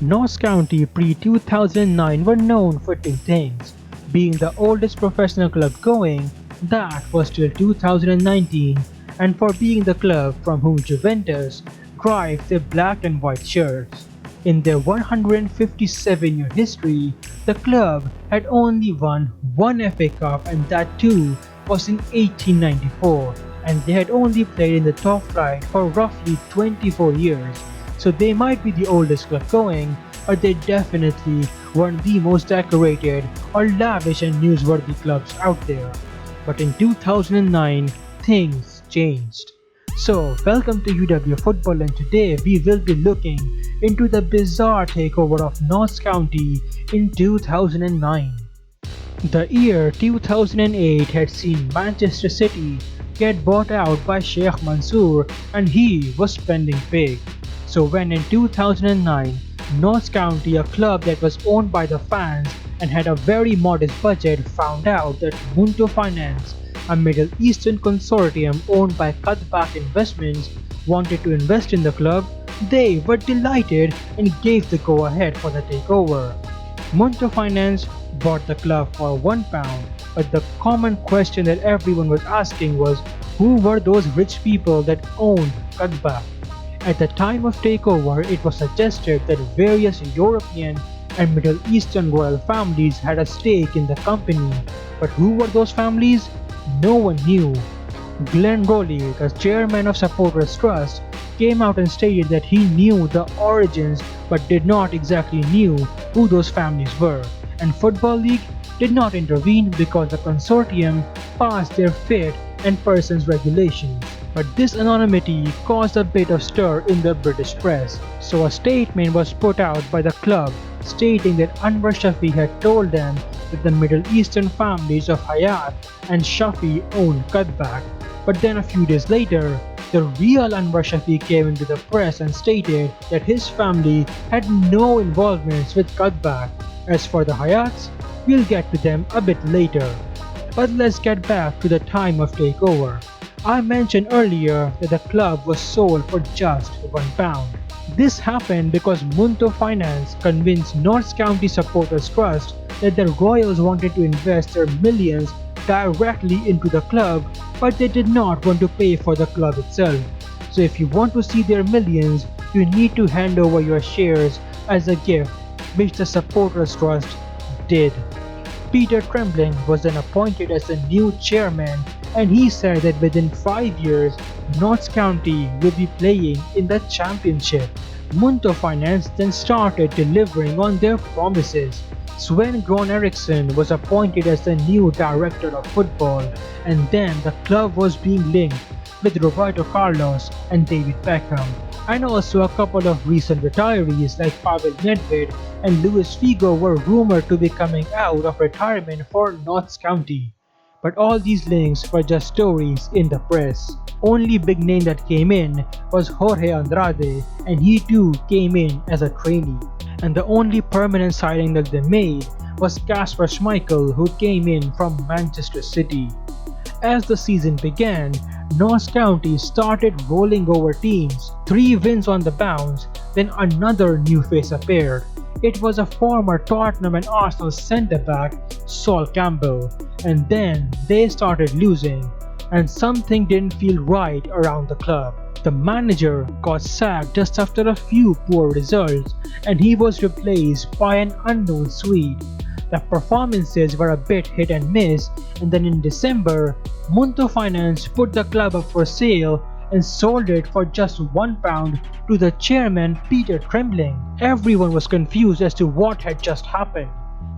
Notts County pre-2009 were known for two things: being the oldest professional club going, that was till 2019, and for being the club from whom Juventus drive their black and white shirts. In their 157-year history, the club had only won one FA Cup, and that too was in 1894, and they had only played in the top flight for roughly 24 years. So they might be the oldest club going, but they definitely weren't the most decorated or lavish and newsworthy clubs out there. But in 2009, things changed. So, welcome to UW Football, and today we will be looking into the bizarre takeover of Notts County in 2009. The year 2008 had seen Manchester City get bought out by Sheikh Mansour, and he was spending big. So when in 2009, Notts County, a club that was owned by the fans and had a very modest budget, found out that Munto Finance, a Middle Eastern consortium owned by Qadbak Investments, wanted to invest in the club, they were delighted and gave the go-ahead for the takeover. Munto Finance bought the club for £1, but the common question that everyone was asking was, who were those rich people that owned Qadbak? At the time of takeover, it was suggested that various European and Middle Eastern royal families had a stake in the company, but who were those families? No one knew. Glenn Rowley, the chairman of Supporters Trust, came out and stated that he knew the origins but did not exactly knew who those families were, and Football League did not intervene because the consortium passed their fit and persons regulations. But this anonymity caused a bit of stir in the British press, so a statement was put out by the club stating that Anwar Shafi had told them that the Middle Eastern families of Hayat and Shafi owned Qadbak. But then a few days later, the real Anwar Shafi came into the press and stated that his family had no involvements with Qadbak. As for the Hayats, we'll get to them a bit later. But let's get back to the time of takeover. I mentioned earlier that the club was sold for just £1. This happened because Munto Finance convinced Notts County Supporters Trust that the Royals wanted to invest their millions directly into the club, but they did not want to pay for the club itself. So if you want to see their millions, you need to hand over your shares as a gift, which the Supporters Trust did. Peter Trembling was then appointed as the new chairman, and he said that within 5 years, Notts County will be playing in the championship. Munto Finance then started delivering on their promises. SvenGoran Eriksen was appointed as the new director of football, and then the club was being linked with Roberto Carlos and David Beckham, and also a couple of recent retirees like Nedved and Figo were rumored to be coming out of retirement for Notts County. But all these links were just stories in the press. Only big name that came in was Jorge Andrade, and he too came in as a trainee. And the only permanent signing that they made was Kasper Schmiechel, who came in from Manchester City. As the season began, Notts County started rolling over teams, 3 wins on the bounce, then another new face appeared. It was a former Tottenham and Arsenal centre-back, Campbell, and then they started losing, and something didn't feel right around the club. The manager got sacked just after a few poor results, and he was replaced by an unknown Swede. The performances were a bit hit and miss, and then in December, Munto Finance put the club up for sale and sold it for just £1 to the chairman Peter Trembling. Everyone was confused as to what had just happened.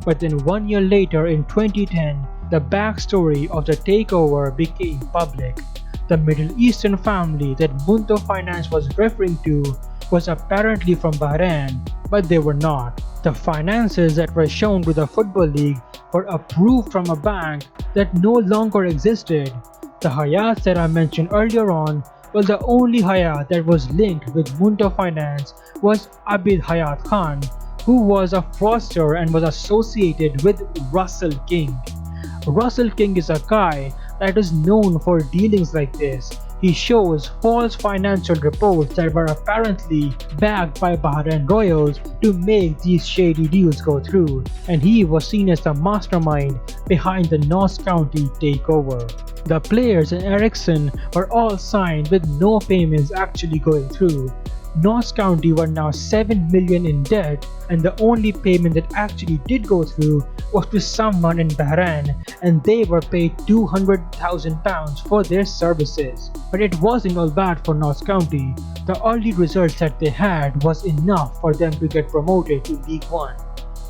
But then 1 year later in 2010, the backstory of the takeover became public. The Middle Eastern family that Munto Finance was referring to was apparently from Bahrain, but they were not. The finances that were shown to the Football League were approved from a bank that no longer existed. The Hayats that I mentioned earlier on, well, the only Hayat that was linked with Munto Finance was Abid Hayat Khan, who was a fraudster and was associated with Russell King. Russell King is a guy that is known for dealings like this. he shows false financial reports that were apparently backed by Bahrain royals to make these shady deals go through, and he was seen as the mastermind behind the Notts County takeover. The players and Eriksen were all signed with no payments actually going through. Notts County were now 7 million in debt, and the only payment that actually did go through was to someone in Bahrain, and they were paid £200,000 for their services. But it wasn't all bad for Notts County. The early results that they had was enough for them to get promoted to League One.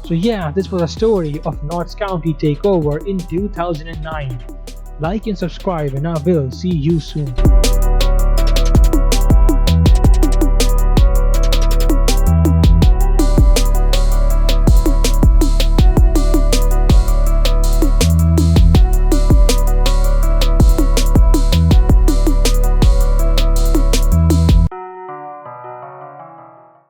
So yeah, this was a story of Notts County takeover in 2009. Like and subscribe, and I will see you soon.